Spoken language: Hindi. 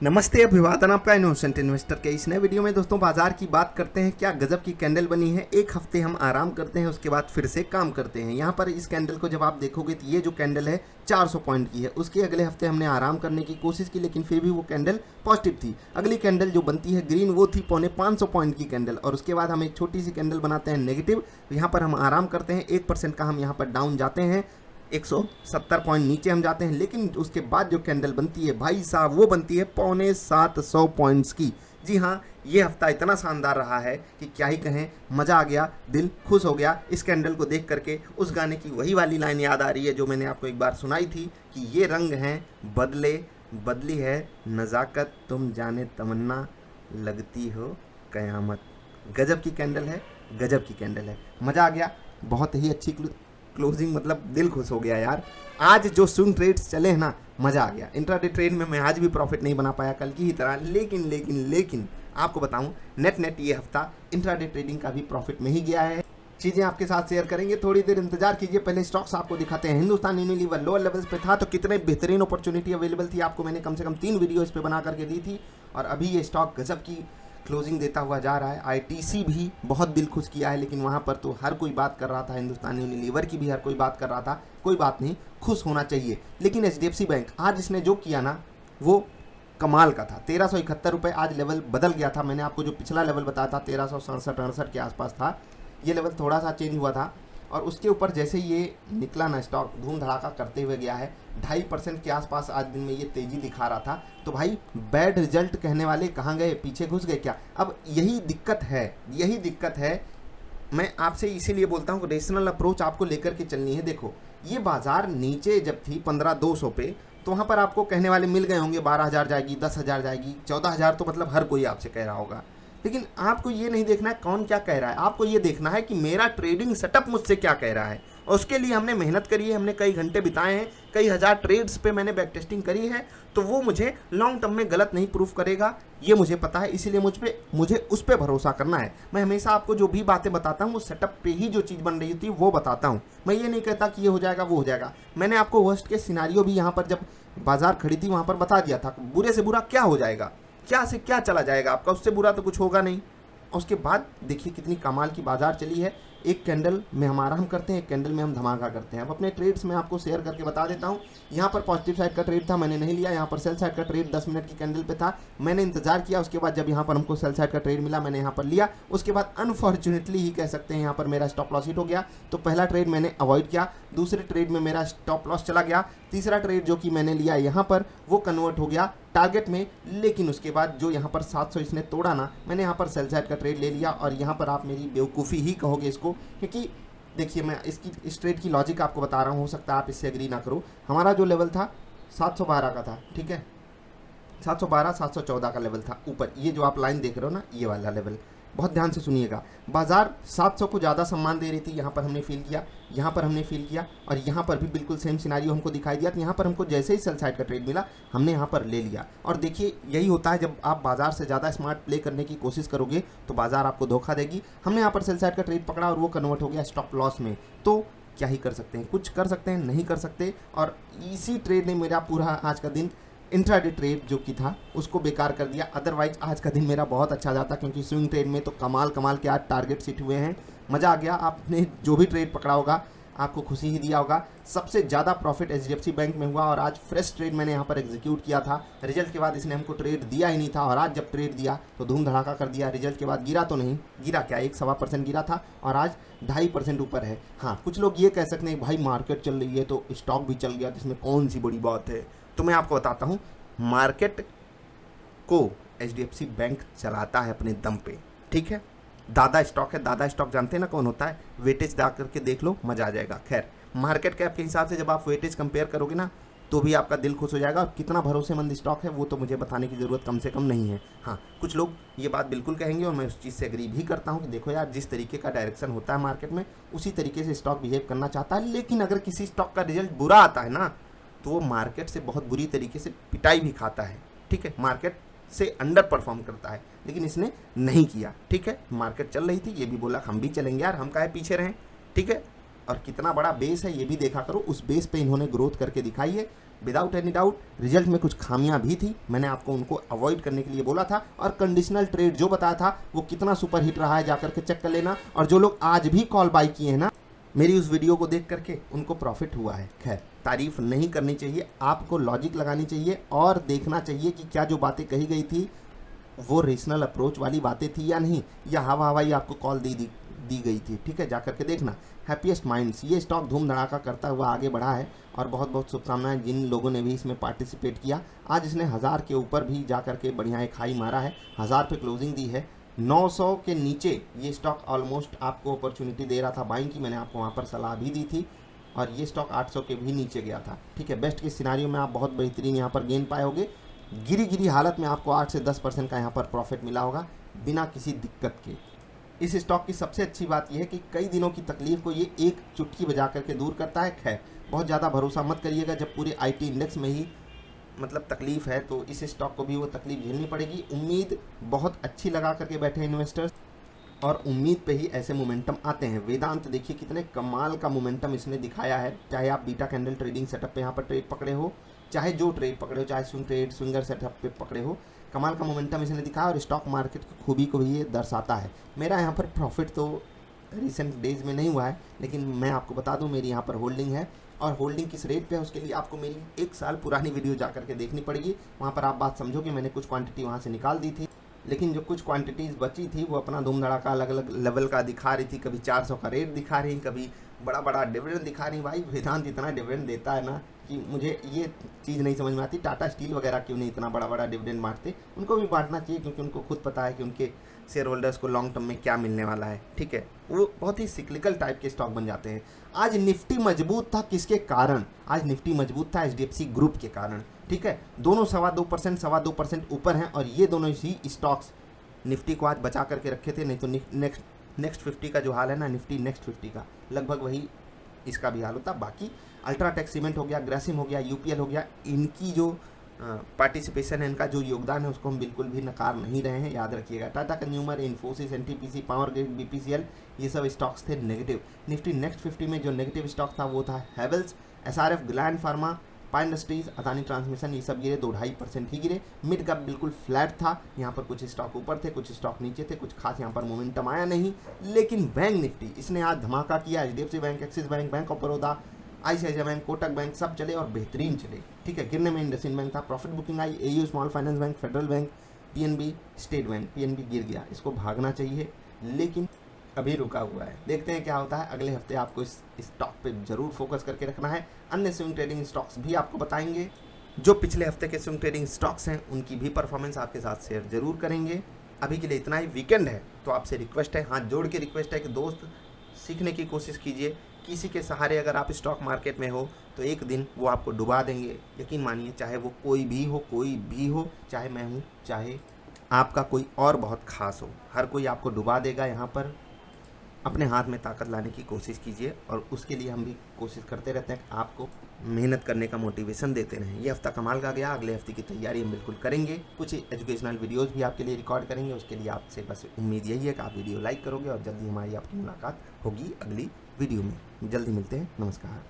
नमस्ते, अभिवादन आपका इनोसेंट इन्वेस्टर के इस नए वीडियो में। दोस्तों, बाजार की बात करते हैं। क्या गजब की कैंडल बनी है। एक हफ्ते हम आराम करते हैं, उसके बाद फिर से काम करते हैं। यहाँ पर इस कैंडल को जब आप देखोगे तो ये जो कैंडल है 400 पॉइंट की है। उसके अगले हफ्ते हमने आराम करने की कोशिश की, लेकिन फिर भी वो कैंडल पॉजिटिव थी। अगली कैंडल जो बनती है ग्रीन, वो थी 550 पॉइंट की कैंडल। और उसके बाद हम एक छोटी सी कैंडल बनाते हैं नेगेटिव। यहाँ पर हम आराम करते हैं, 1% का हम यहाँ पर डाउन जाते हैं, 170 पॉइंट नीचे हम जाते हैं। लेकिन उसके बाद जो कैंडल बनती है भाई साहब, वो बनती है 750 पॉइंट्स की। जी हाँ, ये हफ्ता इतना शानदार रहा है कि क्या ही कहें, मज़ा आ गया, दिल खुश हो गया इस कैंडल को देख करके। उस गाने की वही वाली लाइन याद आ रही है जो मैंने आपको एक बार सुनाई थी कि ये रंग हैं बदले, बदली है नज़ाकत, तुम जाने तमन्ना, लगती हो कयामत। गजब की कैंडल है, गजब की कैंडल है। मज़ा आ गया, बहुत ही अच्छी क्लोजिंग, मतलब दिल खुश हो गया यार। आज जो स्विंग ट्रेड्स चले हैं ना, मज़ा आ गया। इंट्राडे ट्रेड में मैं आज भी प्रॉफिट नहीं बना पाया कल की ही तरह, लेकिन आपको बताऊं, नेट ये हफ्ता इंट्राडे ट्रेडिंग का भी प्रॉफिट में ही गया है। चीज़ें आपके साथ शेयर करेंगे, थोड़ी देर इंतजार कीजिए। पहले स्टॉक्स आपको दिखाते हैं। हिंदुस्तान यूनिलीवर लोअर लेवल्स पे था, तो कितने बेहतरीन अपॉर्चुनिटी अवेलेबल थी। आपको मैंने कम से कम 3 वीडियो इस पर बना करके दी थी, और अभी ये स्टॉक गजब की क्लोजिंग देता हुआ जा रहा है। आईटीसी भी बहुत दिल खुश किया है, लेकिन वहाँ पर तो हर कोई बात कर रहा था, हिंदुस्तान यूनिलीवर की भी हर कोई बात कर रहा था। कोई बात नहीं, खुश होना चाहिए। लेकिन एचडीएफसी बैंक आज इसने जो किया ना, वो कमाल का था। 1371 रुपये आज लेवल बदल गया था। मैंने आपको जो पिछला लेवल बताया था 1367-68 के आसपास था, ये लेवल थोड़ा सा चेंज हुआ था। और उसके ऊपर जैसे ये निकला ना, स्टॉक धूम धड़ाका करते हुए गया है। 2.5% के आसपास आज दिन में ये तेज़ी दिखा रहा था। तो भाई, बैड रिजल्ट कहने वाले कहाँ गए, पीछे घुस गए क्या? अब यही दिक्कत है। मैं आपसे इसीलिए बोलता हूँ कि रेशनल अप्रोच आपको लेकर के चलनी है। देखो, ये बाजार नीचे जब थी 15,200 पे, तो वहाँ पर आपको कहने वाले मिल गए होंगे 12,000 जाएगी, 10,000 जाएगी, 14,000, तो मतलब हर कोई आपसे कह रहा होगा। लेकिन आपको ये नहीं देखना है कौन क्या कह रहा है, आपको ये देखना है कि मेरा ट्रेडिंग सेटअप मुझसे क्या कह रहा है। और उसके लिए हमने मेहनत करी है, हमने कई घंटे बिताए हैं, कई हज़ार ट्रेड्स पे मैंने बैक टेस्टिंग करी है। तो वो मुझे लॉन्ग टर्म में गलत नहीं प्रूफ करेगा, ये मुझे पता है। इसीलिए मुझे उस पर भरोसा करना है। मैं हमेशा आपको जो भी बातें बताता हूँ, वो सेटअप पे ही जो चीज़ बन रही थी वो बताता हूँ। मैं ये नहीं कहता कि ये हो जाएगा वो हो जाएगा। मैंने आपको वर्स्ट के सिनारियो भी यहाँ पर जब बाजार खड़ी थी वहाँ पर बता दिया था, बुरे से बुरा क्या हो जाएगा, क्या से क्या चला जाएगा आपका, उससे बुरा तो कुछ होगा नहीं। उसके बाद देखिए कितनी कमाल की बाजार चली है। एक कैंडल में हम आराम करते हैं, एक कैंडल में हम धमाका करते हैं। अब अपने ट्रेड्स में आपको शेयर करके बता देता हूं। यहाँ पर पॉजिटिव साइड का ट्रेड था, मैंने नहीं लिया। यहाँ पर सेल साइड का ट्रेड 10 मिनट की कैंडल पे था, मैंने इंतजार किया। उसके बाद जब यहाँ पर हमको सेल साइड का ट्रेड मिला, मैंने यहाँ पर लिया। उसके बाद अनफॉर्चुनेटली ही कह सकते हैं, यहाँ पर मेरा स्टॉप लॉस हिट हो गया। तो पहला ट्रेड मैंने अवॉइड किया, दूसरे ट्रेड में मेरा स्टॉप लॉस चला गया, तीसरा ट्रेड जो कि मैंने लिया यहाँ पर, वो कन्वर्ट हो गया टारगेट में। लेकिन उसके बाद जो यहाँ पर 700 इसने तोड़ा ना, मैंने यहाँ पर सेल साइड का ट्रेड ले लिया। और यहाँ पर आप मेरी बेवकूफ़ी ही कहोगे इसको, क्योंकि देखिए मैं इस ट्रेड की लॉजिक आपको बता रहा हूँ, हो सकता है आप इससे एग्री ना करो। हमारा जो लेवल था 712 का था, ठीक है, 712 714 का लेवल था ऊपर। ये जो आप लाइन देख रहे हो ना, ये वाला लेवल, बहुत ध्यान से सुनिएगा। बाजार 700 को ज़्यादा सम्मान दे रही थी, यहाँ पर हमने फील किया, यहाँ पर हमने फील किया, और यहाँ पर भी बिल्कुल सेम सिनारियो हमको दिखाई दिया। तो यहाँ पर हमको जैसे ही सेल साइड का ट्रेड मिला, हमने यहाँ पर ले लिया। और देखिए, यही होता है जब आप बाजार से ज़्यादा स्मार्ट प्ले करने की कोशिश करोगे तो बाजार आपको धोखा देगी। हमने यहाँ पर सेल साइड का ट्रेड पकड़ा और वो कन्वर्ट हो गया स्टॉप लॉस में। तो क्या ही कर सकते हैं, कुछ कर सकते हैं, नहीं कर सकते। और इसी ट्रेड ने मेरा पूरा आज का दिन, इंट्राडे ट्रेड जो कि था, उसको बेकार कर दिया। अदरवाइज आज का दिन मेरा बहुत अच्छा जाता, क्योंकि स्विंग ट्रेड में तो कमाल के आज टारगेट हिट हुए हैं। मज़ा आ गया। आपने जो भी ट्रेड पकड़ा होगा आपको खुशी ही दिया होगा। सबसे ज़्यादा प्रॉफिट एचडीएफसी बैंक में हुआ, और आज फ्रेश ट्रेड मैंने यहाँ पर एग्जीक्यूट किया था। रिजल्ट के बाद इसने हमको ट्रेड दिया ही नहीं था, और आज जब ट्रेड दिया तो धूम धड़ाका कर दिया। रिजल्ट के बाद गिरा तो नहीं, गिरा क्या, 1-1.25% गिरा था, और आज 2.5% ऊपर है। हाँ, कुछ लोग ये कह सकते हैं भाई मार्केट चल रही है तो स्टॉक भी चल गया, जिसमें कौन सी बड़ी बात है। तो मैं आपको बताता हूँ, मार्केट को एचडीएफसी बैंक चलाता है अपने दम पे, ठीक है। दादा स्टॉक है, दादा स्टॉक जानते हैं ना कौन होता है, वेटेज दा करके देख लो, मज़ा आ जाएगा। खैर, मार्केट कैप के हिसाब से जब आप वेटेज कंपेयर करोगे ना, तो भी आपका दिल खुश हो जाएगा। और कितना भरोसेमंद स्टॉक है वो तो मुझे बताने की ज़रूरत कम से कम नहीं है। हाँ, कुछ लोग ये बात बिल्कुल कहेंगे, और मैं उस चीज़ से एग्री भी करता हूँ कि देखो यार, जिस तरीके का डायरेक्शन होता है मार्केट में, उसी तरीके से स्टॉक बिहेव करना चाहता है। लेकिन अगर किसी स्टॉक का रिजल्ट बुरा आता है ना, तो वो मार्केट से बहुत बुरी तरीके से पिटाई भी खाता है, ठीक है। मार्केट से अंडर परफॉर्म करता है, लेकिन इसने नहीं किया, ठीक है। मार्केट चल रही थी, ये भी बोला हम भी चलेंगे यार, हम काहे पीछे रहें, ठीक है। और कितना बड़ा बेस है ये भी देखा करो, उस बेस पे इन्होंने ग्रोथ करके दिखाई है। विदाउट एनी डाउट रिजल्ट में कुछ खामियां भी थी, मैंने आपको उनको अवॉइड करने के लिए बोला था। और कंडीशनल ट्रेड जो बताया था वो कितना सुपर हिट रहा है जाकर के चेक कर लेना। और जो लोग आज भी कॉल बाई किए हैं ना मेरी उस वीडियो को देख करके, उनको प्रॉफिट हुआ है। खैर, तारीफ नहीं करनी चाहिए, आपको लॉजिक लगानी चाहिए और देखना चाहिए कि क्या जो बातें कही गई थी वो रेशनल अप्रोच वाली बातें थी या नहीं, या हवा हवाई आपको कॉल दी गई थी। ठीक है, जाकर के देखना। हैप्पीएस्ट माइंड्स, ये स्टॉक धूम धड़ाका करता हुआ आगे बढ़ा है और बहुत बहुत शुभकामनाएं जिन लोगों ने भी इसमें पार्टिसिपेट किया। आज इसने 1000 के ऊपर भी जाकर के बढ़िया एक हाई मारा है, 1000 पे क्लोजिंग दी है। 900 के नीचे ये स्टॉक ऑलमोस्ट आपको अपॉर्चुनिटी दे रहा था बाइंग की, मैंने आपको वहाँ पर सलाह भी दी थी। और ये स्टॉक 800 के भी नीचे गया था। ठीक है, बेस्ट के सिनारियो में आप बहुत बेहतरीन यहाँ पर गेन पाए होगे। गिरी हालत में आपको 8 से 10% का यहाँ पर प्रॉफिट मिला होगा बिना किसी दिक्कत के। इस स्टॉक की सबसे अच्छी बात यह है कि कई दिनों की तकलीफ को ये एक चुटकी बजा करके दूर करता है। खैर, बहुत ज़्यादा भरोसा मत करिएगा, जब पूरे IT इंडेक्स में ही मतलब तकलीफ है तो इस स्टॉक को भी वो तकलीफ झेलनी पड़ेगी। उम्मीद बहुत अच्छी लगा करके बैठे इन्वेस्टर्स और उम्मीद पे ही ऐसे मोमेंटम आते हैं। वेदांत देखिए कितने कमाल का मोमेंटम इसने दिखाया है, चाहे आप बीटा कैंडल ट्रेडिंग सेटअप पे यहाँ पर ट्रेड पकड़े हो, चाहे जो ट्रेड पकड़े हो, चाहे स्विंगर सेटअप पे पकड़े हो, कमाल का मोमेंटम इसने दिखाया और स्टॉक मार्केट की खूबी को भी ये दर्शाता है। मेरा यहाँ पर प्रॉफिट तो रिसेंट डेज में नहीं हुआ है, लेकिन मैं आपको बता दूँ मेरी यहाँ पर होल्डिंग है। और होल्डिंग किस रेट पे है उसके लिए आपको मेरी 1 साल पुरानी वीडियो जा करके देखनी पड़ेगी। वहाँ पर आप बात समझोगे, मैंने कुछ क्वांटिटी वहाँ से निकाल दी थी, लेकिन जो कुछ क्वांटिटीज़ बची थी वो अपना धूम धड़ाका अलग अलग लेवल का दिखा रही थी। कभी 400 का रेट दिखा रही, कभी बड़ा डिविडेंड दिखा रही। भाई वेदांत इतना डिविडेंड देता है ना कि मुझे ये चीज़ नहीं समझ में आती, टाटा स्टील वगैरह क्यों नहीं इतना बड़ा डिविडेंड बांटते। उनको भी बांटना चाहिए क्योंकि उनको खुद पता है कि उनके शेयर होल्डर्स को लॉन्ग टर्म में क्या मिलने वाला है। ठीक है, वो बहुत ही सिक्लिकल टाइप के स्टॉक बन जाते हैं। आज निफ्टी मजबूत था किसके कारण? आज निफ्टी मजबूत था HDFC ग्रुप के कारण। ठीक है, दोनों 2.25% ऊपर हैं और ये दोनों ही स्टॉक्स निफ्टी को आज बचा करके रखे थे। नहीं तो नेक्स्ट 50 का जो हाल है ना, निफ्टी नेक्स्ट 50 का लगभग वही इसका भी हाल होता। बाकी अल्ट्राटेक सीमेंट हो गया, ग्रासिम हो गया, UPL हो गया, इनकी जो पार्टिसिपेशन है, इनका जो योगदान है उसको हम बिल्कुल भी नकार नहीं रहे हैं, याद रखिएगा। Tata consumer, Infosys, NTPC, power grid, BPCL, ये सब स्टॉक्स थे नेगेटिव। निफ्टी नेक्स्ट 50 में जो नेगेटिव स्टॉक था वो था हेवल्स, SRF, ग्लैंड फार्मा, पाई इंडस्ट्रीज, अदानी ट्रांसमिशन, ये सब गिरे, 2-2.5% ही गिरे। मिड कैप बिल्कुल फ्लैट था, यहाँ पर कुछ स्टॉक ऊपर थे, कुछ स्टॉक नीचे थे, कुछ खास यहाँ पर मोमेंटम आया नहीं। लेकिन बैंक निफ्टी इसने आज धमाका किया। HDFC bank, axis bank, bank of Baroda, ICICI bank, Kotak bank सब चले और बेहतरीन चले। ठीक है, गिरने में इंडसइंड बैंक था, प्रॉफिट बुकिंग आई। AU small finance bank, federal bank, PNB, state bank. PNB गिर गया, इसको भागना चाहिए लेकिन अभी रुका हुआ है। देखते हैं क्या होता है। अगले हफ्ते आपको इस स्टॉक पे जरूर फोकस करके रखना है। अन्य स्विंग ट्रेडिंग स्टॉक्स भी आपको बताएंगे, जो पिछले हफ्ते के स्विंग ट्रेडिंग स्टॉक्स हैं उनकी भी परफॉर्मेंस आपके साथ शेयर जरूर करेंगे। अभी के लिए इतना ही। वीकेंड है तो आपसे रिक्वेस्ट है, हाथ जोड़ के रिक्वेस्ट है कि दोस्त सीखने की कोशिश कीजिए। किसी के सहारे अगर आप स्टॉक मार्केट में हो तो एक दिन वो आपको डुबा देंगे, यकीन मानिए। चाहे वो कोई भी हो, चाहे मैं हूँ, चाहे आपका कोई और बहुत खास हो, हर कोई आपको डुबा देगा। यहाँ पर अपने हाथ में ताकत लाने की कोशिश कीजिए और उसके लिए हम भी कोशिश करते रहते हैं कि आपको मेहनत करने का मोटिवेशन देते रहें। ये हफ्ता कमाल का गया, अगले हफ्ते की तैयारी हम बिल्कुल करेंगे। कुछ एजुकेशनल वीडियोस भी आपके लिए रिकॉर्ड करेंगे। उसके लिए आपसे बस उम्मीद यही है कि आप वीडियो लाइक करोगे और जल्दी हमारी आपकी मुलाकात होगी अगली वीडियो में। जल्दी मिलते हैं, नमस्कार।